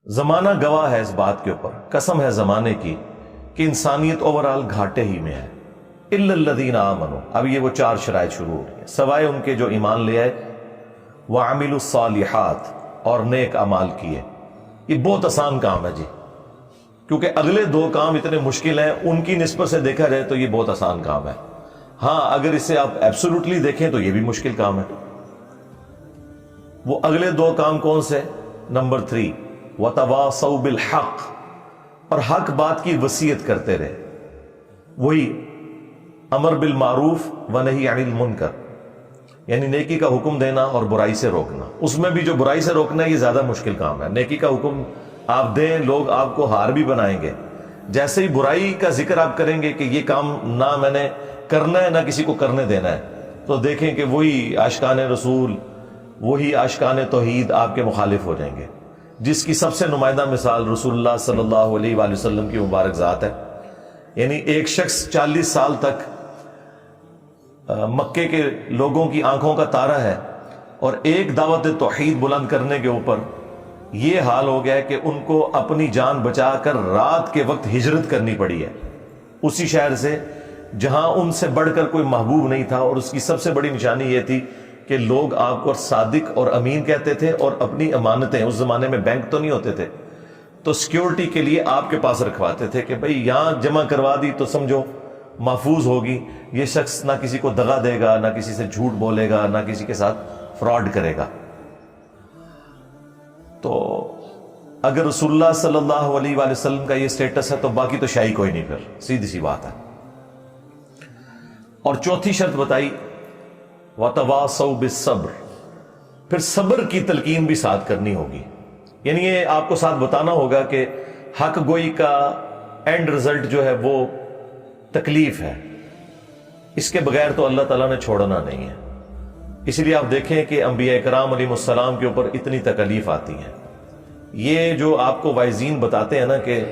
زمانہ گواہ ہے اس بات کے اوپر، قسم ہے زمانے کی کہ انسانیت اوورال گھاٹے ہی میں ہے۔ الا الذین آمنوا، اب یہ وہ چار شرائط شروع ہو رہی ہیں، سوائے ان کے جو ایمان لے آئے، وعملوا الصالحات، اور نیک اعمال کیے۔ یہ بہت آسان کام ہے جی، کیونکہ اگلے دو کام اتنے مشکل ہیں، ان کی نسبت سے دیکھا جائے تو یہ بہت آسان کام ہے۔ ہاں اگر اسے آپ ایبسولوٹلی دیکھیں تو یہ بھی مشکل کام ہے۔ وہ اگلے دو کام کون سے؟ نمبر 3، وَتَوَاصَوْا بِالْحَقِّ، اور حق بات کی وصیت کرتے رہے۔ وہی امر بالمعروف ونہی عن المنکر، یعنی نیکی کا حکم دینا اور برائی سے روکنا۔ اس میں بھی جو برائی سے روکنا ہے یہ زیادہ مشکل کام ہے۔ نیکی کا حکم آپ دیں، لوگ آپ کو ہار بھی بنائیں گے۔ جیسے ہی برائی کا ذکر آپ کریں گے کہ یہ کام نہ میں نے کرنا ہے نہ کسی کو کرنے دینا ہے، تو دیکھیں کہ وہی عاشقان رسول، وہی عاشقان توحید آپ کے مخالف ہو جائیں گے، جس کی سب سے نمائندہ مثال رسول اللہ صلی اللہ علیہ وآلہ وسلم کی مبارک ذات ہے۔ یعنی ایک شخص 40 سال تک مکے کے لوگوں کی آنکھوں کا تارا ہے، اور ایک دعوت توحید بلند کرنے کے اوپر یہ حال ہو گیا ہے کہ ان کو اپنی جان بچا کر رات کے وقت ہجرت کرنی پڑی ہے اسی شہر سے جہاں ان سے بڑھ کر کوئی محبوب نہیں تھا۔ اور اس کی سب سے بڑی نشانی یہ تھی کہ لوگ آپ کو صادق اور امین کہتے تھے، اور اپنی امانتیں، اس زمانے میں بینک تو نہیں ہوتے تھے، تو سیکیورٹی کے لیے آپ کے پاس رکھواتے تھے کہ بھئی یہاں جمع کروا دی تو سمجھو محفوظ ہوگی، یہ شخص نہ کسی کو دغا دے گا، نہ کسی سے جھوٹ بولے گا، نہ کسی کے ساتھ فراڈ کرے گا۔ تو اگر رسول اللہ صلی اللہ علیہ وآلہ وسلم کا یہ سٹیٹس ہے تو باقی تو شاہی کوئی نہیں، پھر سیدھی سی بات ہے۔ اور چوتھی شرط بتائی، وَتَوَاصَوْا بِالصَّبْرِ، پھر صبر کی تلقین بھی ساتھ کرنی ہوگی۔ یعنی یہ آپ کو ساتھ بتانا ہوگا کہ حق گوئی کا اینڈ رزلٹ جو ہے وہ تکلیف ہے، اس کے بغیر تو اللہ تعالیٰ نے چھوڑنا نہیں ہے۔ اس لیے آپ دیکھیں کہ انبیاء کرام علیہ السلام کے اوپر اتنی تکلیف آتی ہیں۔ یہ جو آپ کو وائزین بتاتے ہیں نا کہ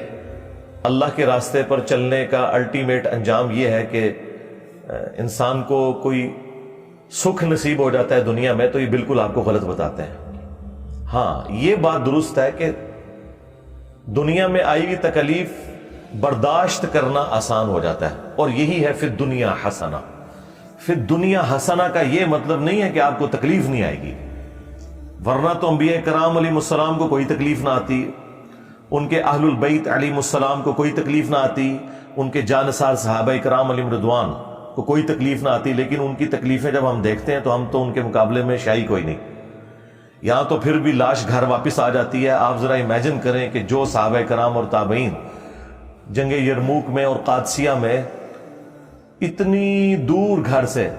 اللہ کے راستے پر چلنے کا الٹیمیٹ انجام یہ ہے کہ انسان کو کوئی سکھ نصیب ہو جاتا ہے دنیا میں، تو یہ بالکل آپ کو غلط بتاتے ہیں۔ ہاں یہ بات درست ہے کہ دنیا میں آئی ہوئی تکلیف برداشت کرنا آسان ہو جاتا ہے، اور یہی ہے فی الدنیا حسنہ۔ فی الدنیا حسنہ کا یہ مطلب نہیں ہے کہ آپ کو تکلیف نہیں آئے گی، ورنہ تو انبیاء کرام علیہ السلام کو کوئی تکلیف نہ آتی، ان کے اہل البیت علیہ السلام کو کوئی تکلیف نہ آتی، ان کے جانثار صحابہ کرام علیہ رضوان کو کوئی تکلیف نہ آتی، لیکن ان کی تکلیفیں جب ہم دیکھتے ہیں تو ہم تو ان کے مقابلے میں شاہی کوئی نہیں۔ یہاں تو پھر بھی لاش گھر واپس آ جاتی ہے۔ آپ ذرا امیجن کریں کہ جو صحابہ کرام اور تابعین جنگ یرموک میں اور قادسیہ میں اتنی دور گھر سے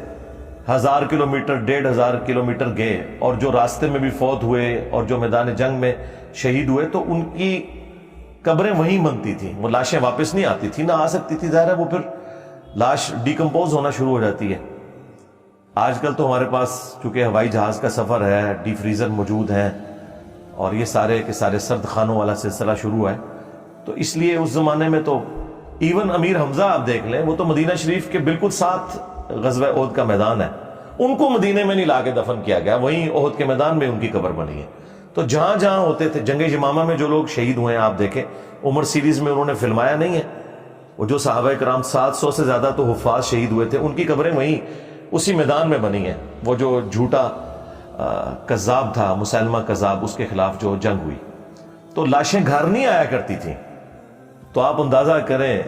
1000 کلومیٹر 1500 کلومیٹر گئے، اور جو راستے میں بھی فوت ہوئے اور جو میدان جنگ میں شہید ہوئے، تو ان کی قبریں وہیں بنتی تھیں، وہ لاشیں واپس نہیں آتی تھی، نہ آ سکتی تھی، ظاہر ہے وہ پھر لاش ڈیکمپوز ہونا شروع ہو جاتی ہے۔ آج کل تو ہمارے پاس چونکہ ہوائی جہاز کا سفر ہے، ڈی فریزر موجود ہیں، اور یہ سارے کے سارے سرد خانوں والا سلسلہ شروع ہے، تو اس لیے اس زمانے میں تو ایون امیر حمزہ آپ دیکھ لیں، وہ تو مدینہ شریف کے بالکل ساتھ غزوہ احد کا میدان ہے، ان کو مدینے میں نہیں لا کے دفن کیا گیا، وہیں احد کے میدان میں ان کی قبر بنی ہے۔ تو جہاں جہاں ہوتے تھے، جنگ یمامہ میں جو لوگ شہید ہوئے ہیں آپ دیکھیں، عمر سیریز میں انہوں نے فلمایا نہیں ہے، وہ جو صحابہ کرام 700 سے زیادہ تو حفاظ شہید ہوئے تھے، ان کی قبریں وہیں اسی میدان میں بنی ہیں۔ وہ جو جھوٹا کذاب تھا، مسلمہ کذاب، اس کے خلاف جو جنگ ہوئی، تو لاشیں گھر نہیں آیا کرتی تھیں۔ تو آپ اندازہ کریں،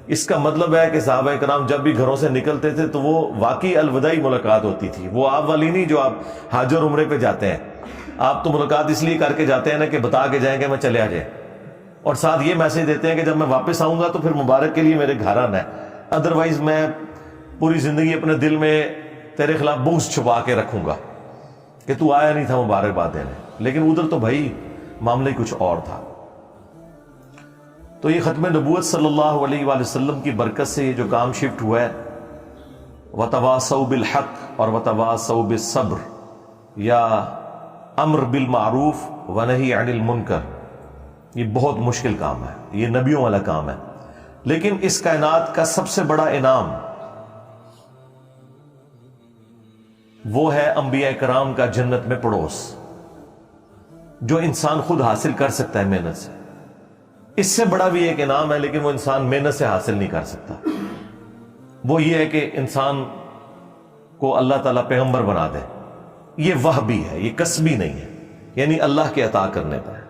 اس کا مطلب ہے کہ صحابہ کرام جب بھی گھروں سے نکلتے تھے تو وہ واقعی الوداعی ملاقات ہوتی تھی، وہ آپ والی نہیں جو آپ حج اور عمرے پہ جاتے ہیں۔ آپ تو ملاقات اس لیے کر کے جاتے ہیں نا کہ بتا کے جائیں کہ میں چلے آ جائیں، اور ساتھ یہ میسج دیتے ہیں کہ جب میں واپس آؤں گا تو پھر مبارک کے لیے میرے گھر آنا ہے، ادروائز میں پوری زندگی اپنے دل میں تیرے خلاف بغض چھپا کے رکھوں گا کہ تو آیا نہیں تھا مبارکباد دینے۔ لیکن ادھر تو بھائی معاملہ ہی کچھ اور تھا۔ تو یہ ختم نبوت صلی اللہ علیہ وآلہ وسلم کی برکت سے یہ جو کام شفٹ ہوا ہے، وَتَوَاصَوْا بِالْحَقِّ اور وَتَوَاصَوْا بِالصَّبْرِ، یا امر بالمعروف ونہی عن المنکر، یہ بہت مشکل کام ہے، یہ نبیوں والا کام ہے، لیکن اس کائنات کا سب سے بڑا انعام وہ ہے انبیاء کرام کا جنت میں پڑوس۔ جو انسان خود حاصل کر سکتا ہے محنت سے. اس سے بڑا بھی ایک انعام ہے لیکن وہ انسان محنت سے حاصل نہیں کر سکتا. وہ یہ ہے کہ انسان کو اللہ تعالیٰ پیغمبر بنا دے. یہ وہبی ہے, یہ کسبی نہیں ہے, یعنی اللہ کے عطا کرنے پر ہے.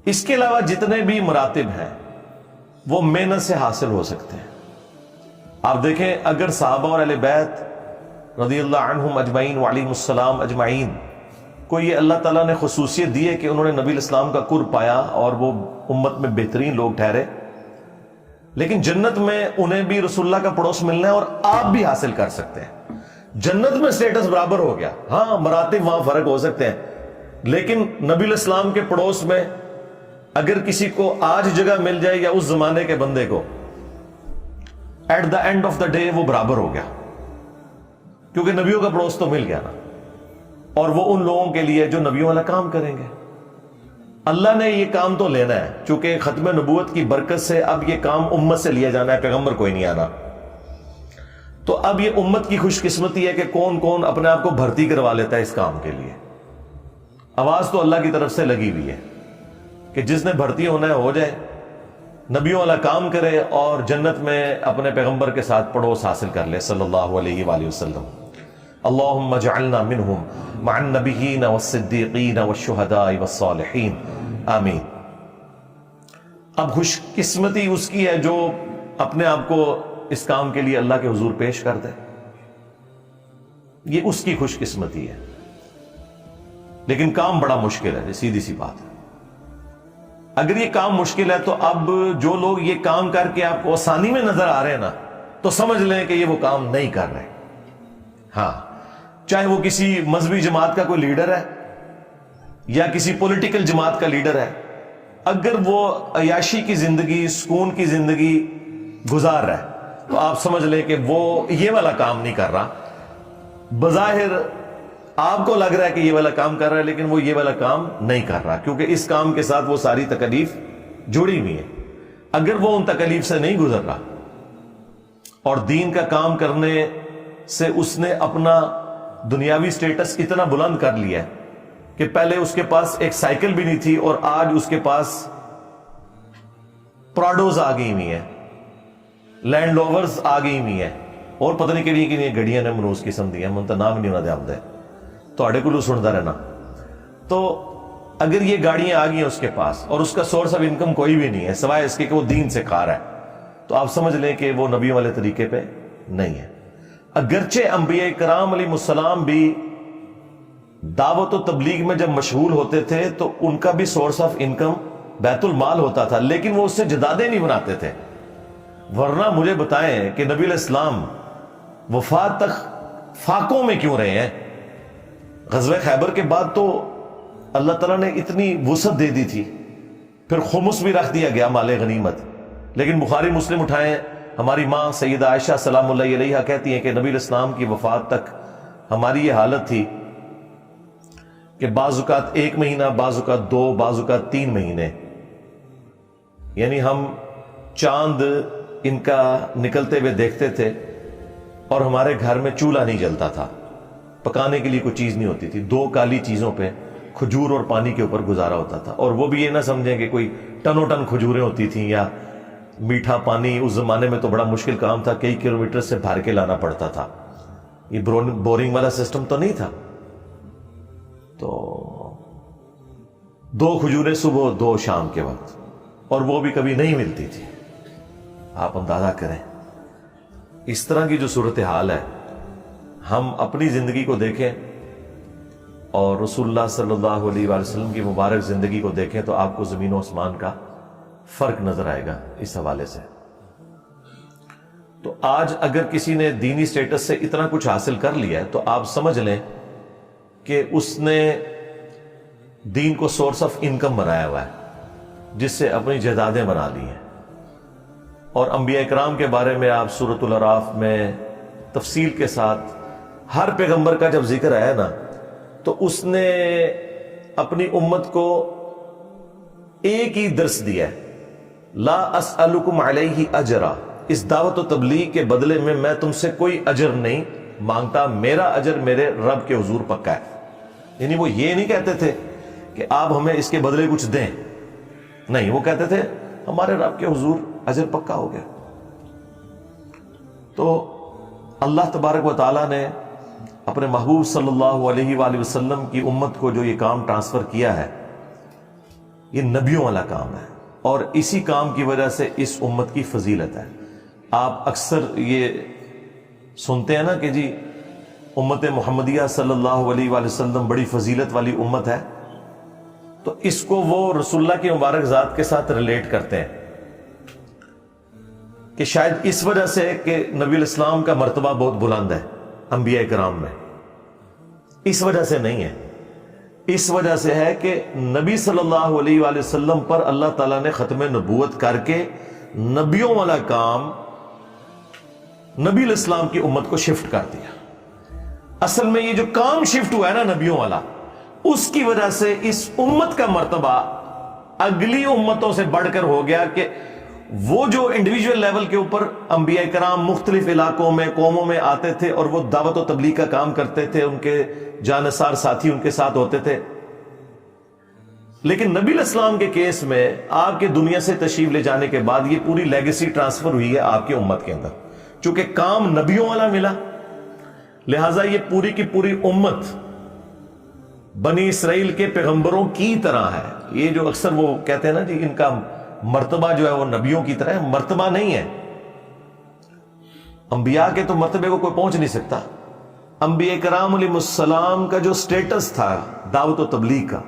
اس کے علاوہ جتنے بھی مراتب ہیں وہ محنت سے حاصل ہو سکتے ہیں. آپ دیکھیں, اگر صحابہ اور اہل بیت رضی اللہ عنہم اجمعین وعلیہم السلام اجمعین کو یہ اللہ تعالیٰ نے خصوصیت دی ہے کہ انہوں نے نبی الاسلام کا قرب پایا اور وہ امت میں بہترین لوگ ٹھہرے, لیکن جنت میں انہیں بھی رسول اللہ کا پڑوس ملنا ہے اور آپ بھی حاصل کر سکتے ہیں. جنت میں سٹیٹس برابر ہو گیا, ہاں مراتب وہاں فرق ہو سکتے ہیں, لیکن نبی الاسلام کے پڑوس میں اگر کسی کو آج جگہ مل جائے یا اس زمانے کے بندے کو, at the end of the day وہ برابر ہو گیا, کیونکہ نبیوں کا پڑوس تو مل گیا نا. اور وہ ان لوگوں کے لیے جو نبیوں والا کام کریں گے. اللہ نے یہ کام تو لینا ہے, چونکہ ختم نبوت کی برکت سے اب یہ کام امت سے لیا جانا ہے, پیغمبر کوئی نہیں آنا. تو اب یہ امت کی خوش قسمتی ہے کہ کون کون اپنے آپ کو بھرتی کروا لیتا ہے اس کام کے لیے. آواز تو اللہ کی طرف سے لگی ہوئی ہے کہ جس نے بھرتی ہونا ہے ہو جائے, نبیوں والا کام کرے اور جنت میں اپنے پیغمبر کے ساتھ پڑوس حاصل کر لے صلی اللہ علیہ وآلہ وسلم. اللہم اجعلنا منہم مع النبیین والصدیقین والشہداء والصالحین آمین. اب خوش قسمتی اس کی ہے جو اپنے آپ کو اس کام کے لیے اللہ کے حضور پیش کر دے, یہ اس کی خوش قسمتی ہے. لیکن کام بڑا مشکل ہے, سیدھی سی بات ہے. اگر یہ کام مشکل ہے تو اب جو لوگ یہ کام کر کے آپ کو آسانی میں نظر آ رہے ہیں نا, تو سمجھ لیں کہ یہ وہ کام نہیں کر رہے. ہاں, چاہے وہ کسی مذہبی جماعت کا کوئی لیڈر ہے یا کسی پولیٹیکل جماعت کا لیڈر ہے, اگر وہ عیاشی کی زندگی, سکون کی زندگی گزار رہا ہے تو آپ سمجھ لیں کہ وہ یہ والا کام نہیں کر رہا. بظاہر آپ کو لگ رہا ہے کہ یہ والا کام کر رہا ہے, لیکن وہ یہ والا کام نہیں کر رہا, کیونکہ اس کام کے ساتھ وہ ساری تکلیف جڑی ہوئی ہے. اگر وہ ان تکلیف سے نہیں گزر رہا اور دین کا کام کرنے سے اس نے اپنا دنیاوی سٹیٹس اتنا بلند کر لیا ہے کہ پہلے اس کے پاس ایک سائیکل بھی نہیں تھی اور آج اس کے پاس پراڈوز آ گئی ہوئی ہیں, لینڈ لوورز آ گئی ہوئی ہیں, اور پتہ نہیں کہڑی کہ گڑیاں نے منوس قسم دی ہیں, منتا نام نہیں ہونا دے تھوڑے کو سنتا رہنا. تو اگر یہ گاڑیاں آ گئی ہیں اس کے پاس اور اس کا سورس آف انکم کوئی بھی نہیں ہے سوائے اس کے کہ وہ دین سے کھا رہا ہے, تو آپ سمجھ لیں کہ وہ نبیوں والے طریقے پہ نہیں ہے. اگرچہ انبیاء کرام علیہ السلام بھی دعوت و تبلیغ میں جب مشغول ہوتے تھے تو ان کا بھی سورس آف انکم بیت المال ہوتا تھا, لیکن وہ اس سے جدادیں نہیں بناتے تھے. ورنہ مجھے بتائیں کہ نبی علیہ السلام وفات تک فاقوں میں کیوں رہے ہیں؟ غزوہ خیبر کے بعد تو اللہ تعالیٰ نے اتنی وسعت دے دی تھی, پھر خمس بھی رکھ دیا گیا مال غنیمت. لیکن بخاری مسلم اٹھائیں, ہماری ماں سیدہ عائشہ سلام اللہ علیہا کہتی ہیں کہ نبی علیہ السلام کی وفات تک ہماری یہ حالت تھی کہ بعض اوقات 1 مہینہ, بعض اوقات 2, بعض اوقات 3 مہینے, یعنی ہم چاند ان کا نکلتے ہوئے دیکھتے تھے اور ہمارے گھر میں چولہا نہیں جلتا تھا, پکانے کے لیے کوئی چیز نہیں ہوتی تھی, 2 کالی چیزوں پہ کھجور اور پانی کے اوپر گزارا ہوتا تھا. اور وہ بھی یہ نہ سمجھیں کہ کوئی ٹنوں ٹن کھجوریں ہوتی تھیں یا میٹھا پانی. اس زمانے میں تو بڑا مشکل کام تھا, کئی کلومیٹر سے بھر کے لانا پڑتا تھا, یہ بورنگ والا سسٹم تو نہیں تھا. تو 2 کھجوریں صبح 2 شام کے وقت, اور وہ بھی کبھی نہیں ملتی تھی. آپ اندازہ کریں اس طرح کی جو صورتحال ہے. ہم اپنی زندگی کو دیکھیں اور رسول اللہ صلی اللہ علیہ وآلہ وسلم کی مبارک زندگی کو دیکھیں تو آپ کو زمین و آسمان کا فرق نظر آئے گا اس حوالے سے. تو آج اگر کسی نے دینی سٹیٹس سے اتنا کچھ حاصل کر لیا ہے تو آپ سمجھ لیں کہ اس نے دین کو سورس آف انکم بنایا ہوا ہے, جس سے اپنی جائیدادیں بنا لی ہیں. اور انبیاء کرام کے بارے میں آپ سورۃ الاعراف میں تفصیل کے ساتھ ہر پیغمبر کا جب ذکر آیا نا, تو اس نے اپنی امت کو ایک ہی درس دیا ہے, لا اسألکم علیہ اجرا, اس دعوت و تبلیغ کے بدلے میں میں تم سے کوئی اجر نہیں مانگتا, میرا اجر میرے رب کے حضور پکا ہے. یعنی وہ یہ نہیں کہتے تھے کہ آپ ہمیں اس کے بدلے کچھ دیں، نہیں، وہ کہتے تھے ہمارے رب کے حضور اجر پکا ہو گیا۔ تو اللہ تبارک و تعالیٰ نے اپنے محبوب صلی اللہ علیہ وآلہ وسلم کی امت کو جو یہ کام ٹرانسفر کیا ہے، یہ نبیوں والا کام ہے، اور اسی کام کی وجہ سے اس امت کی فضیلت ہے۔ آپ اکثر یہ سنتے ہیں نا کہ جی امت محمدیہ صلی اللہ علیہ وآلہ وسلم بڑی فضیلت والی امت ہے، تو اس کو وہ رسول اللہ کی مبارک ذات کے ساتھ ریلیٹ کرتے ہیں کہ شاید اس وجہ سے کہ نبی الاسلام کا مرتبہ بہت بلند ہے انبیاء کرام میں، اس وجہ سے نہیں ہے، اس وجہ سے ہے کہ نبی صلی اللہ علیہ وآلہ وسلم پر اللہ تعالیٰ نے ختم نبوت کر کے نبیوں والا کام نبی الاسلام کی امت کو شفٹ کر دیا۔ اصل میں یہ جو کام شفٹ ہوا ہے نا نبیوں والا، اس کی وجہ سے اس امت کا مرتبہ اگلی امتوں سے بڑھ کر ہو گیا کہ وہ جو انڈیویجول لیول کے اوپر انبیاء کرام مختلف علاقوں میں قوموں میں آتے تھے اور وہ دعوت و تبلیغ کا کام کرتے تھے، ان کے جانثار ساتھی ان کے ساتھ ہوتے تھے، لیکن نبی الاسلام کے کیس میں آپ کے دنیا سے تشریف لے جانے کے بعد یہ پوری لیگیسی ٹرانسفر ہوئی ہے آپ کی امت کے اندر، چونکہ کام نبیوں والا ملا، لہٰذا یہ پوری کی پوری امت بنی اسرائیل کے پیغمبروں کی طرح ہے۔ یہ جو اکثر وہ کہتے ہیں نا جی ان کا مرتبہ جو ہے وہ نبیوں کی طرح ہے، مرتبہ نہیں ہے، انبیاء کے تو مرتبے کو کوئی پہنچ نہیں سکتا۔ انبیاء کرام علیہ السلام کا جو سٹیٹس تھا دعوت و تبلیغ کا،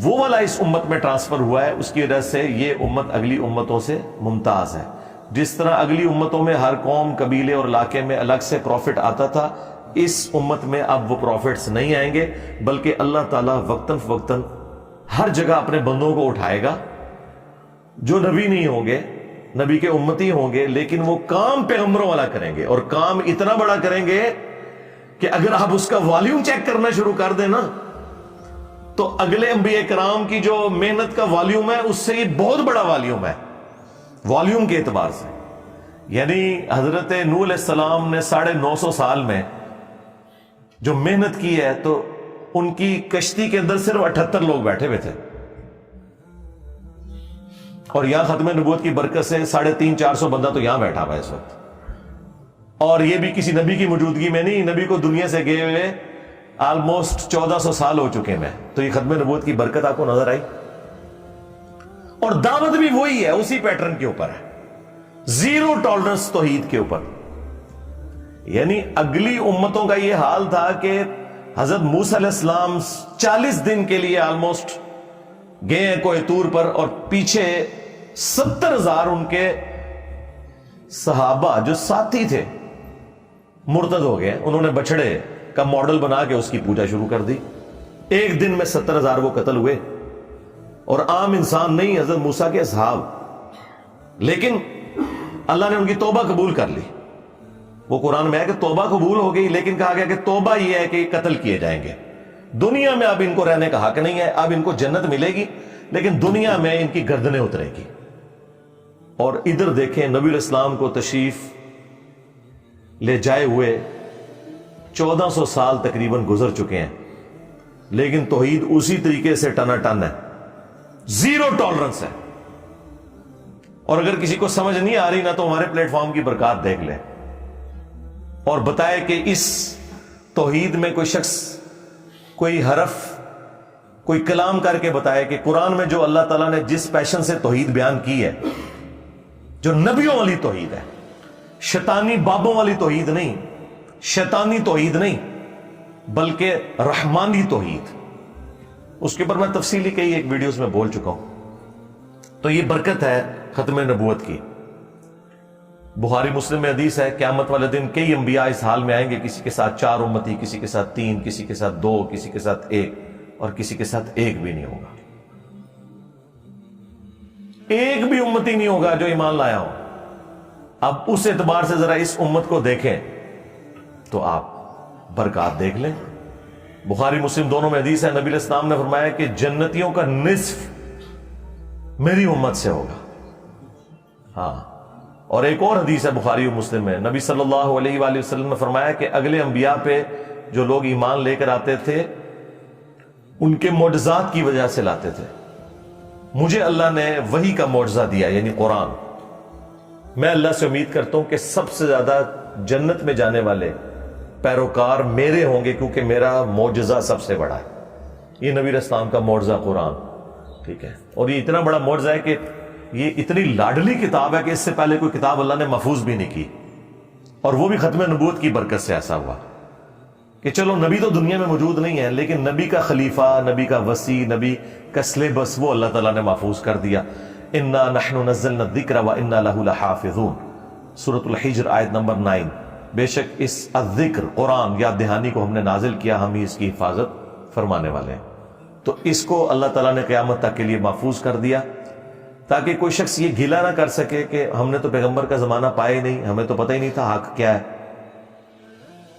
وہ والا اس امت میں ٹرانسفر ہوا ہے، اس کی وجہ سے یہ امت اگلی امتوں سے ممتاز ہے۔ جس طرح اگلی امتوں میں ہر قوم، قبیلے اور علاقے میں الگ سے پروفٹ آتا تھا، اس امت میں اب وہ پروفٹس نہیں آئیں گے، بلکہ اللہ تعالیٰ وقتاً فوقتاً ہر جگہ اپنے بندوں کو اٹھائے گا جو نبی نہیں ہوں گے، نبی کے امتی ہوں گے، لیکن وہ کام پیغمبروں والا کریں گے، اور کام اتنا بڑا کریں گے کہ اگر آپ اس کا والیوم چیک کرنا شروع کر دیں نا، تو اگلے انبیاء کرام کی جو محنت کا والیوم ہے اس سے یہ بہت بڑا والیوم ہے، والیوم کے اعتبار سے۔ یعنی حضرت نوح علیہ السلام نے 950 سال میں جو محنت کی ہے، تو ان کی کشتی کے اندر صرف 78 لوگ بیٹھے ہوئے تھے، اور یہاں ختم نبوت کی برکت سے 350-400 بندہ تو یہاں بیٹھا ہوا ہے اس وقت، اور یہ بھی کسی نبی کی موجودگی میں نہیں، نبی کو دنیا سے گئے ہوئے آلموسٹ 1400 سال ہو چکے ہیں۔ تو یہ ختم نبوت کی برکت آپ کو نظر آئی، اور دعوت بھی وہی ہے، اسی پیٹرن کے اوپر ہے، زیرو ٹالرنس توحید کے اوپر۔ یعنی اگلی امتوں کا یہ حال تھا کہ حضرت موسیٰ علیہ السلام 40 دن کے لیے آلموسٹ گئے ہیں کوہ طور پر، اور پیچھے 70,000 ان کے صحابہ جو ساتھی تھے مرتد ہو گئے، انہوں نے بچڑے کا ماڈل بنا کے اس کی پوجا شروع کر دی، ایک دن میں 70,000 وہ قتل ہوئے، اور عام انسان نہیں، حضرت موسیٰ کے اصحاب، لیکن اللہ نے ان کی توبہ قبول کر لی۔ وہ قرآن میں ہے کہ توبہ قبول ہو گئی، لیکن کہا گیا کہ توبہ یہ ہے کہ قتل کیے جائیں گے، دنیا میں اب ان کو رہنے کا حق نہیں ہے، اب ان کو جنت ملے گی لیکن دنیا میں ان کی گردنیں اترے گی۔ اور ادھر دیکھیں نبی الاسلام کو تشریف لے جائے ہوئے 1400 سال تقریباً گزر چکے ہیں، لیکن توحید اسی طریقے سے ٹنا ٹن ہے، زیرو ٹالرنس ہے۔ اور اگر کسی کو سمجھ نہیں آ رہی نا، تو ہمارے پلیٹ فارم کی برکات دیکھ لیں اور بتائے کہ اس توحید میں کوئی شخص، کوئی حرف، کوئی کلام کر کے بتائے کہ قرآن میں جو اللہ تعالیٰ نے جس پیشن سے توحید بیان کی ہے، جو نبیوں والی توحید ہے، شیطانی بابوں والی توحید نہیں، شیطانی توحید نہیں، بلکہ رحمانی توحید، اس کے اوپر میں تفصیلی کئی ایک ویڈیوز میں بول چکا ہوں۔ تو یہ برکت ہے ختم نبوت کی۔ بخاری مسلم میں حدیث ہے، قیامت والے دن کئی انبیاء اس حال میں آئیں گے، کسی کے ساتھ 4 امتی، کسی کے ساتھ 3، کسی کے ساتھ 2، کسی کے ساتھ 1، اور کسی کے ساتھ 1 بھی نہیں ہوگا، ایک بھی امتی نہیں ہوگا جو ایمان لایا ہو۔ اب اس اعتبار سے ذرا اس امت کو دیکھیں تو آپ برکات دیکھ لیں۔ بخاری مسلم دونوں میں حدیث ہے، نبی علیہ السلام نے فرمایا کہ جنتیوں کا نصف میری امت سے ہوگا۔ ہاں، اور ایک اور حدیث ہے بخاری و مسلم میں، نبی صلی اللہ علیہ وآلہ وسلم نے فرمایا کہ اگلے انبیاء پہ جو لوگ ایمان لے کر آتے تھے ان کے معجزات کی وجہ سے لاتے تھے. مجھے اللہ نے وحی کا معجزہ دیا یعنی قرآن. میں اللہ سے امید کرتا ہوں کہ سب سے زیادہ جنت میں جانے والے پیروکار میرے ہوں گے کیونکہ میرا معجزہ سب سے بڑا ہے. یہ نبی علیہ السلام کا معجزہ قرآن. ٹھیک ہے, اور یہ اتنا بڑا معجزہ ہے کہ یہ اتنی لاڈلی کتاب ہے کہ اس سے پہلے کوئی کتاب اللہ نے محفوظ بھی نہیں کی, اور وہ بھی ختم نبوت کی برکت سے ایسا ہوا کہ چلو نبی تو دنیا میں موجود نہیں ہے لیکن نبی کا خلیفہ, نبی کا وصی, نبی کا سلیبس وہ اللہ تعالیٰ نے محفوظ کر دیا. انا نحن نزلنا الذکر وانا لہ لحافظون, سورۃ الحجر آیت نمبر 9. بے شک اس الذکر قرآن یاد دہانی کو ہم نے نازل کیا, ہم ہی اس کی حفاظت فرمانے والے ہیں. تو اس کو اللہ تعالیٰ نے قیامت تک کے لیے محفوظ کر دیا تاکہ کوئی شخص یہ گلا نہ کر سکے کہ ہم نے تو پیغمبر کا زمانہ پایا ہی نہیں, ہمیں تو پتہ ہی نہیں تھا حق کیا ہے.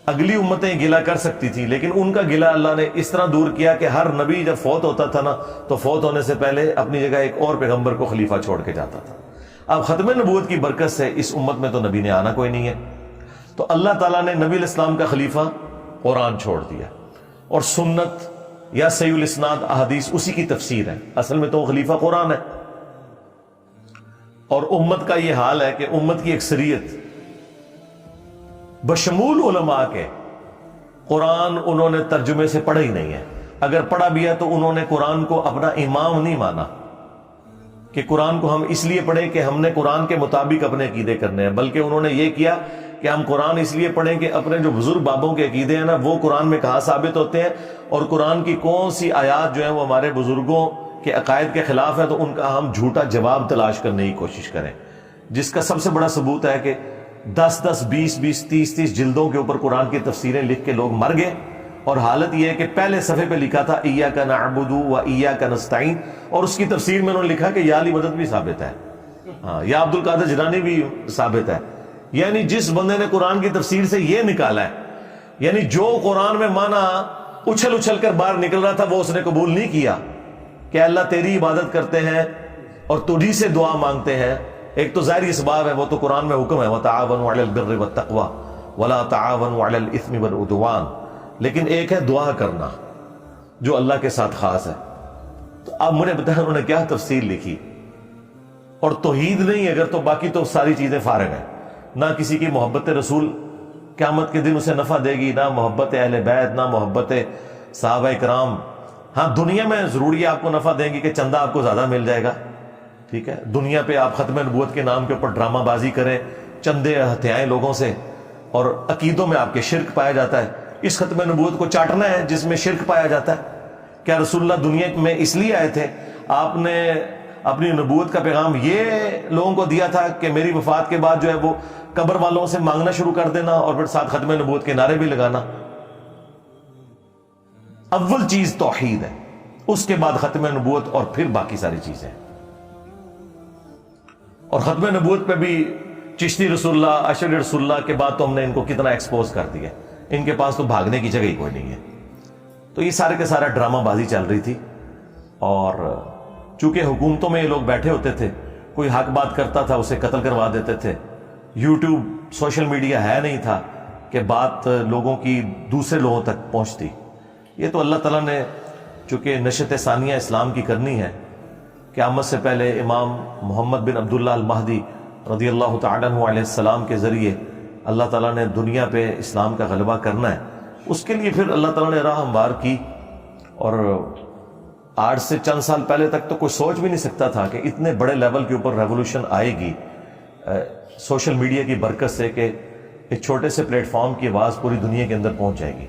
اگلی امتیں گلا کر سکتی تھی لیکن ان کا گلا اللہ نے اس طرح دور کیا کہ ہر نبی جب فوت ہوتا تھا نا تو فوت ہونے سے پہلے اپنی جگہ ایک اور پیغمبر کو خلیفہ چھوڑ کے جاتا تھا. اب ختم نبوت کی برکت سے اس امت میں تو نبی نے آنا کوئی نہیں ہے, تو اللہ تعالیٰ نے نبی علیہ السلام کا خلیفہ قرآن چھوڑ دیا, اور سنت یا صحیح الاسناد احادیث اسی کی تفسیر ہے. اصل میں تو وہ خلیفہ قرآن ہے. اور امت کا یہ حال ہے کہ امت کی اکثریت بشمول علماء کے قرآن انہوں نے ترجمے سے پڑھا ہی نہیں ہے. اگر پڑھا بھی ہے تو انہوں نے قرآن کو اپنا امام نہیں مانا کہ قرآن کو ہم اس لیے پڑھیں کہ ہم نے قرآن کے مطابق اپنے عقیدے کرنے ہیں, بلکہ انہوں نے یہ کیا کہ ہم قرآن اس لیے پڑھیں کہ اپنے جو بزرگ بابوں کے عقیدے ہیں نا وہ قرآن میں کہاں ثابت ہوتے ہیں, اور قرآن کی کون سی آیات جو ہیں وہ ہمارے بزرگوں کے عقائد کے خلاف ہیں تو ان کا ہم جھوٹا جواب تلاش کرنے کی کوشش کریں. جس کا سب سے بڑا ثبوت ہے کہ 10-10, 20-20, 30-30 جلدوں کے اوپر قرآن کی تفسیریں لکھ کے لوگ مر گئے, اور حالت یہ ہے کہ پہلے صفحے پہ لکھا تھا ایاک نعبد و ایاک نستعین, اور اس کی تفسیر میں انہوں نے لکھا کہ یا علی مدد بھی ثابت ہے, ہاں یا عبد القادر جیلانی بھی ثابت ہے. یعنی جس بندے نے قرآن کی تفسیر سے یہ نکالا ہے, یعنی جو قرآن میں معنی اچھل اچھل کر باہر نکل رہا تھا وہ اس نے قبول نہیں کیا کہ اللہ تیری عبادت کرتے ہیں اور تجھی سے دعا مانگتے ہیں. ایک تو ظاہری اسباب ہے, وہ تو قرآن میں حکم ہے وَتَعَاوَنُوا عَلَى الْبِرِّ وَالتَّقْوَى وَلَا تَعَاوَنُوا عَلَى الْإِثْمِ وَالْعُدْوَانِ, لیکن ایک ہے دعا کرنا جو اللہ کے ساتھ خاص ہے. تو اب مجھے بتائیں انہوں نے کیا تفسیر لکھی, اور توحید نہیں اگر تو باقی تو ساری چیزیں فارغ ہیں. نہ کسی کی محبت رسول قیامت کے دن اسے نفع دے گی, نہ محبت اہل بیت, نہ محبت صحابہ کرام. ہاں دنیا میں ضروری ہے آپ کو نفع دیں گی کہ چندہ آپ کو زیادہ مل جائے گا, ٹھیک ہے. دنیا پہ آپ ختم نبوت کے نام کے اوپر ڈرامہ بازی کریں, چندے ہتھیائیں لوگوں سے, اور عقیدوں میں آپ کے شرک پایا جاتا ہے. اس ختم نبوت کو چاٹنا ہے جس میں شرک پایا جاتا ہے. کیا رسول اللہ دنیا میں اس لیے آئے تھے, آپ نے اپنی نبوت کا پیغام یہ لوگوں کو دیا تھا کہ میری وفات کے بعد جو ہے وہ قبر والوں سے مانگنا شروع کر دینا اور پھر ساتھ ختم نبوت کے نعرے بھی لگانا؟ اول چیز توحید ہے, اس کے بعد ختم نبوت اور پھر باقی ساری چیزیں. اور ختم نبوت پہ بھی چشتی رسول اللہ, اشعری رسول اللہ کے بعد تو ہم نے ان کو کتنا ایکسپوز کر دیا, ان کے پاس تو بھاگنے کی جگہ ہی کوئی نہیں ہے. تو یہ سارے کے سارا ڈرامہ بازی چل رہی تھی, اور چونکہ حکومتوں میں یہ لوگ بیٹھے ہوتے تھے, کوئی حق بات کرتا تھا اسے قتل کروا دیتے تھے. یوٹیوب, سوشل میڈیا ہے نہیں تھا کہ بات لوگوں کی دوسرے لوگوں تک پہنچتی. یہ تو اللہ تعالیٰ نے چونکہ نشت ثانیہ اسلام کی کرنی ہے, قیامت سے پہلے امام محمد بن عبداللہ المہدی رضی اللہ تعالیٰ عنہ علیہ السلام کے ذریعے اللہ تعالیٰ نے دنیا پہ اسلام کا غلبہ کرنا ہے. اس کے لیے پھر اللہ تعالیٰ نے راہ ہموار کی, اور آج سے چند سال پہلے تک تو کوئی سوچ بھی نہیں سکتا تھا کہ اتنے بڑے لیول کے اوپر ریولوشن آئے گی سوشل میڈیا کی برکت سے, کہ ایک چھوٹے سے پلیٹ فارم کی آواز پوری دنیا کے اندر پہنچ جائے گی.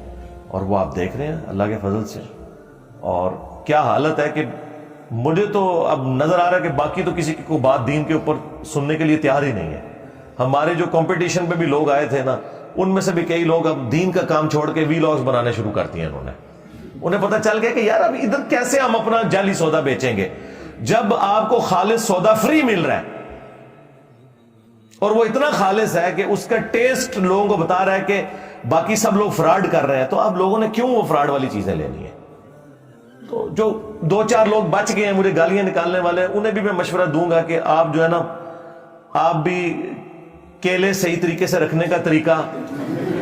اور وہ آپ دیکھ رہے ہیں اللہ کے فضل سے. اور کیا حالت ہے کہ مجھے تو اب نظر آ رہا ہے کہ باقی تو کسی کو بات دین کے اوپر سننے کے لیے تیار ہی نہیں ہے. ہمارے جو کمپٹیشن پہ بھی لوگ آئے تھے نا, ان میں سے بھی کئی لوگ اب دین کا کام چھوڑ کے وی لاگز بنانے شروع کر دیے انہوں نے. انہیں پتہ چل گیا کہ یار اب ادھر کیسے ہم اپنا جعلی سودا بیچیں گے جب آپ کو خالص سودا فری مل رہا ہے, اور وہ اتنا خالص ہے کہ اس کا ٹیسٹ لوگوں کو بتا رہا ہے کہ باقی سب لوگ فراڈ کر رہے ہیں, تو اب لوگوں نے کیوں وہ فراڈ والی چیزیں لینی ہے؟ تو جو 2-4 لوگ بچ گئے ہیں مجھے گالیاں نکالنے والے, انہیں بھی میں مشورہ دوں گا کہ آپ جو ہے نا, آپ بھی کیلے صحیح طریقے سے رکھنے کا طریقہ,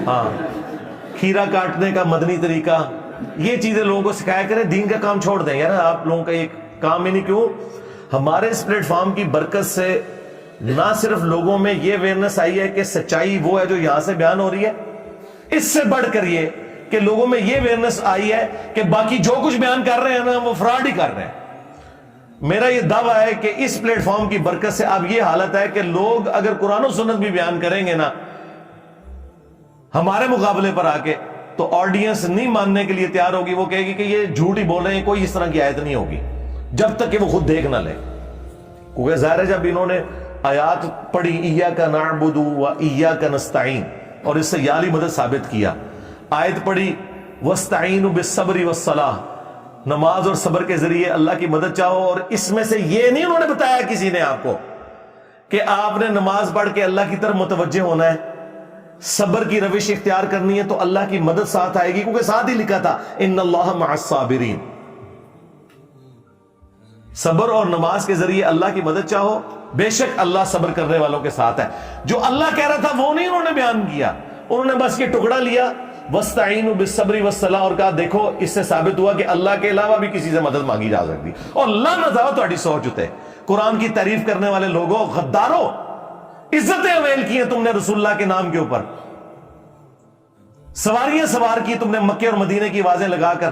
ہاں کھیرا کاٹنے کا مدنی طریقہ، یہ چیزیں لوگوں کو سکھایا کریں، دین کا کام چھوڑ دیں یار، آپ لوگوں کا یہ کام ہی نہیں۔ کیوں؟ ہمارے اس پلیٹ فارم کی برکت سے نہ صرف لوگوں میں یہ اویئرنس آئی ہے کہ سچائی وہ ہے جو یہاں سے بیان ہو رہی ہے، اس سے بڑھ کر یہ کہ لوگوں میں یہ اویئرنس آئی ہے کہ باقی جو کچھ بیان کر رہے ہیں نا وہ فراڈ ہی کر رہے ہیں۔ میرا یہ دعویٰ ہے کہ اس پلیٹ فارم کی برکت سے اب یہ حالت ہے کہ لوگ اگر قرآن و سنت بھی بیان کریں گے نا ہمارے مقابلے پر آ کے، تو آڈینس نہیں ماننے کے لیے تیار ہوگی، وہ کہے گی کہ یہ جھوٹ ہی بول رہے ہیں، کوئی اس طرح کی آیت نہیں ہوگی، جب تک کہ وہ خود دیکھ نہ لیں۔ کیونکہ ظاہر ہے جب انہوں نے آیات پڑھی ایاک نعبد و ایاک نستعین اور اس سے یا علی مدد ثابت کیا، آیت پڑھی واستعینوا بالصبر والصلاۃ، نماز اور صبر کے ذریعے اللہ کی مدد چاہو، اور اس میں سے یہ نہیں انہوں نے بتایا کسی نے آپ کو کہ آپ نے نماز پڑھ کے اللہ کی طرف متوجہ ہونا ہے، صبر کی روش اختیار کرنی ہے تو اللہ کی مدد ساتھ آئے گی، کیونکہ ساتھ ہی لکھا تھا ان اللہ مع الصابرین۔ صبر اور نماز کے ذریعے اللہ کی مدد چاہو، بے شک اللہ صبر کرنے والوں کے ساتھ ہے۔ جو اللہ کہہ رہا تھا وہ نہیں انہوں نے بیان کیا، انہوں نے بس یہ ٹکڑا لیا وَاسْتَعِينُوا بِالصَّبْرِ وَالصَّلَاةِ اور کہا دیکھو اس سے ثابت ہوا کہ اللہ کے علاوہ بھی کسی سے مدد مانگی جا سکتی، اور اللہ نہ ذا تہاڈی سوچ اتے۔ قرآن کی تعریف کرنے والے لوگوں، غداروں، عزتیں اویل کی ہیں تم نے رسول اللہ کے نام کے اوپر، سواریاں سوار کی تم نے مکے اور مدینے کی آوازیں لگا کر،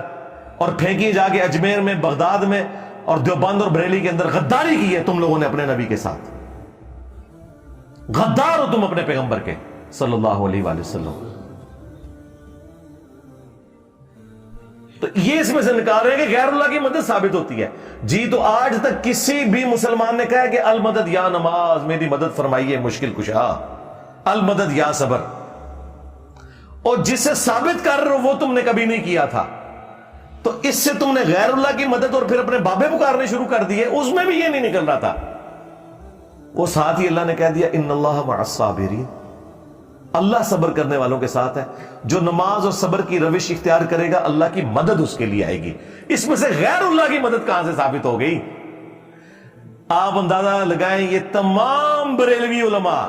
اور پھینکی جا کے اجمیر میں، بغداد میں اور دیوبند اور بریلی کے اندر غداری کی ہے تم لوگوں نے اپنے نبی کے ساتھ۔ غدار ہو تم اپنے پیغمبر کے صلی اللہ علیہ وآلہ وسلم۔ تو یہ اس میں سے نکال رہے ہیں کہ غیر اللہ کی مدد ثابت ہوتی ہے جی۔ تو آج تک کسی بھی مسلمان نے کہا کہ المدد یا نماز، میری مدد فرمائیے مشکل کشا، المدد یا صبر، اور جسے ثابت کر رہے ہو وہ تم نے کبھی نہیں کیا تھا، تو اس سے تم نے غیر اللہ کی مدد اور پھر اپنے بابے پکارنے شروع کر دیے، اس میں بھی یہ نہیں نکل رہا تھا۔ وہ ساتھ ہی اللہ نے کہہ دیا ان اللہ مع الصابرین، اللہ صبر کرنے والوں کے ساتھ ہے۔ جو نماز اور صبر کی روش اختیار کرے گا اللہ کی مدد اس کے لیے آئے گی۔ اس میں سے غیر اللہ کی مدد کہاں سے ثابت ہو گئی؟ آپ اندازہ لگائیں، یہ تمام بریلوی علماء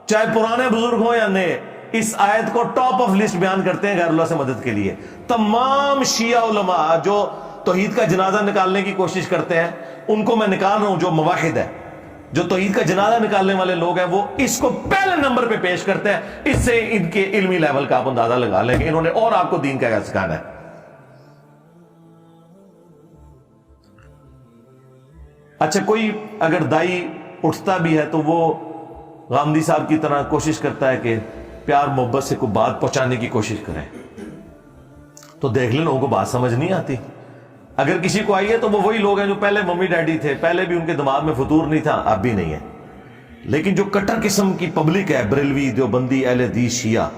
چاہے پرانے بزرگ ہوں یا نئے، اس آیت کو ٹاپ آف لسٹ بیان کرتے ہیں غیر اللہ سے مدد کے لیے۔ تمام شیعہ علماء جو توحید کا جنازہ نکالنے کی کوشش کرتے ہیں، ان کو میں نکال رہا ہوں، جو موحد ہے، جو توحید کا جنازہ نکالنے والے لوگ ہیں، وہ اس کو پہلے نمبر پہ پیش کرتے ہیں۔ اس سے ان کے علمی لیول کا آپ اندازہ لگا لیں گے انہوں نے اور آپ کو دین کا کیا سکھانا ہے۔ اچھا، کوئی اگر دائی اٹھتا بھی ہے تو وہ غامدی صاحب کی طرح کوشش کرتا ہے کہ پیار محبت سے کوئی بات پہنچانے کی کوشش کریں، تو دیکھ لیں لوگوں کو بات سمجھ نہیں آتی۔ اگر کسی کو آئی ہے تو وہ وہی لوگ ہیں جو پہلے ممی ڈیڈی تھے، پہلے بھی ان کے دماغ میں فطور نہیں تھا، اب بھی نہیں ہے۔ لیکن جو کٹر قسم کی پبلک ہے، بریلوی، دیوبندی، اہل حدیث، شیعہ،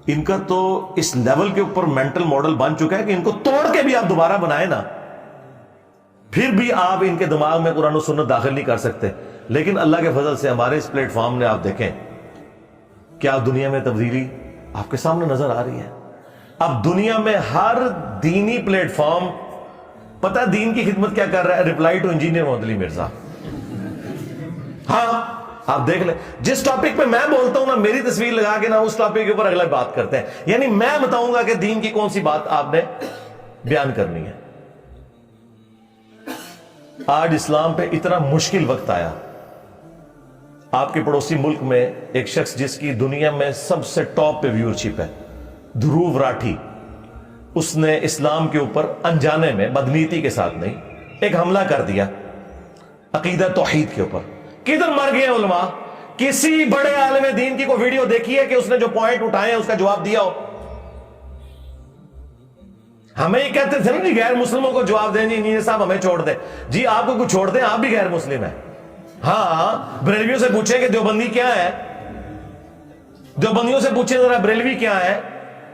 ان کا تو اس لیول کے اوپر مینٹل ماڈل بن چکا ہے کہ ان کو توڑ کے بھی آپ دوبارہ بنائیں نا، پھر بھی آپ ان کے دماغ میں قرآن و سنت داخل نہیں کر سکتے۔ لیکن اللہ کے فضل سے ہمارے اس پلیٹ فارم نے آپ دیکھیں کیا دنیا میں تبدیلی آپ کے سامنے نظر آ رہی ہے۔ اب دنیا میں ہر دینی پلیٹ فارم پتہ دین کی خدمت کیا کر رہا ہے؟ ریپلائی ٹو انجینئر محمد علی مرزا۔ ہاں آپ دیکھ لیں، جس ٹاپک پہ میں بولتا ہوں نا، میری تصویر لگا کے نا اس ٹاپک کے اوپر اگلا بات کرتے ہیں، یعنی میں بتاؤں گا کہ دین کی کون سی بات آپ نے بیان کرنی ہے۔ آج اسلام پہ اتنا مشکل وقت آیا۔ آپ کے پڑوسی ملک میں ایک شخص جس کی دنیا میں سب سے ٹاپ پہ ویورشپ ہے، دھروو راٹھی، اس نے اسلام کے اوپر انجانے میں، بدنیتی کے ساتھ نہیں، ایک حملہ کر دیا عقیدہ توحید کے اوپر۔ کدھر مر گئے علماء؟ کسی بڑے عالم دین کی کوئی ویڈیو دیکھی ہے کہ اس نے جو پوائنٹ اٹھائے ہیں اس کا جواب دیا ہو؟ ہمیں یہ کہتے تھے نا جی غیر مسلموں کو جواب دیں جی انجینئر صاحب ہمیں چھوڑ دیں، جی آپ کو کچھ چھوڑ دیں، آپ بھی غیر مسلم ہیں۔ ہاں بریلویوں سے پوچھیں کہ دیوبندی کیا ہے، دیوبندیوں سے پوچھیں ذرا بریلوی کیا ہے،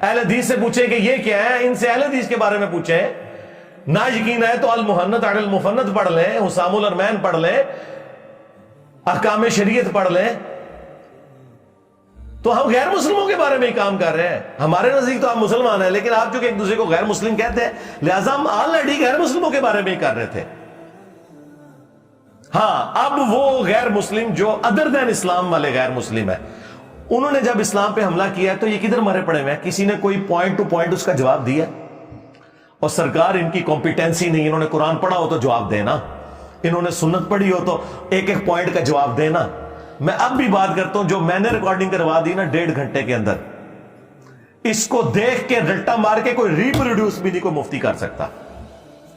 اہل حدیث سے پوچھیں کہ یہ کیا ہے، ان سے اہل حدیث کے بارے میں پوچھیں۔ نہ یقین ہے تو المحنت علی المفند پڑھ لیں، حسام الارمین پڑھ لیں، احکام شریعت پڑھ لیں۔ تو ہم غیر مسلموں کے بارے میں ہی کام کر رہے ہیں۔ ہمارے نزدیک تو آپ مسلمان ہیں، لیکن آپ چونکہ ایک دوسرے کو غیر مسلم کہتے ہیں، لہٰذا ہم آلریڈی غیر مسلموں کے بارے میں ہی کر رہے تھے۔ ہاں اب وہ غیر مسلم جو ادر دین اسلام والے غیر مسلم ہے، انہوں نے جب اسلام پہ حملہ کیا تو یہ کدھر مرے پڑے ہوئے ہیں؟ کسی نے کوئی پوائنٹ ٹو پوائنٹ اس کا جواب دیا؟ اور سرکار ان کی کمپیٹنسی نہیں، انہوں نے قرآن پڑھا ہو تو جواب دینا، انہوں نے سنت پڑھی ہو تو ایک ایک پوائنٹ کا جواب دینا۔ میں اب بھی بات کرتا ہوں، جو میں نے ریکارڈنگ کروا دی نا 1.5 گھنٹے کے اندر، اس کو دیکھ کے رٹا مار کے کوئی ریپروڈیوس بھی نہیں کوئی مفتی کر سکتا،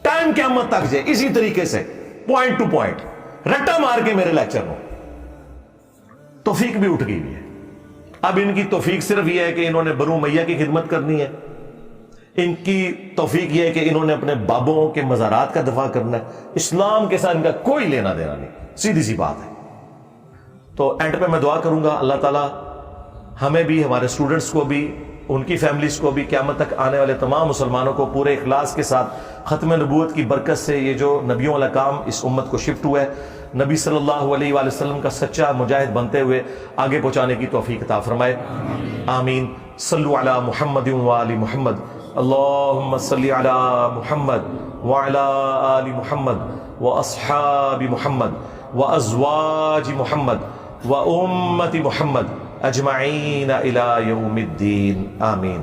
ٹائم قیامت تک جائے اسی طریقے سے پوائنٹ ٹو پوائنٹ رٹا مار کے میرے لیکچر میں۔ توفیق بھی اٹھ گئی ہے۔ اب ان کی توفیق صرف یہ ہے کہ انہوں نے بنو امیہ کی خدمت کرنی ہے، ان کی توفیق یہ ہے کہ انہوں نے اپنے بابوں کے مزارات کا دفاع کرنا ہے، اسلام کے ساتھ ان کا کوئی لینا دینا نہیں، سیدھی سی بات ہے۔ تو اینڈ پہ میں دعا کروں گا اللہ تعالیٰ ہمیں بھی، ہمارے اسٹوڈنٹس کو بھی، ان کی فیملیز کو بھی، قیامت تک آنے والے تمام مسلمانوں کو پورے اخلاص کے ساتھ ختم نبوت کی برکت سے یہ جو نبیوں والا کام اس امت کو شفٹ ہوا ہے، نبی صلی اللہ علیہ وآلہ وسلم کا سچا مجاہد بنتے ہوئے آگے پہنچانے کی توفیق عطا فرمائے، آمین۔ صلو علی محمد وآل محمد، اللہم صلی علی محمد وعلی آل محمد واصحاب محمد وازواج محمد وامت محمد اجمعین الی یوم الدین، آمین۔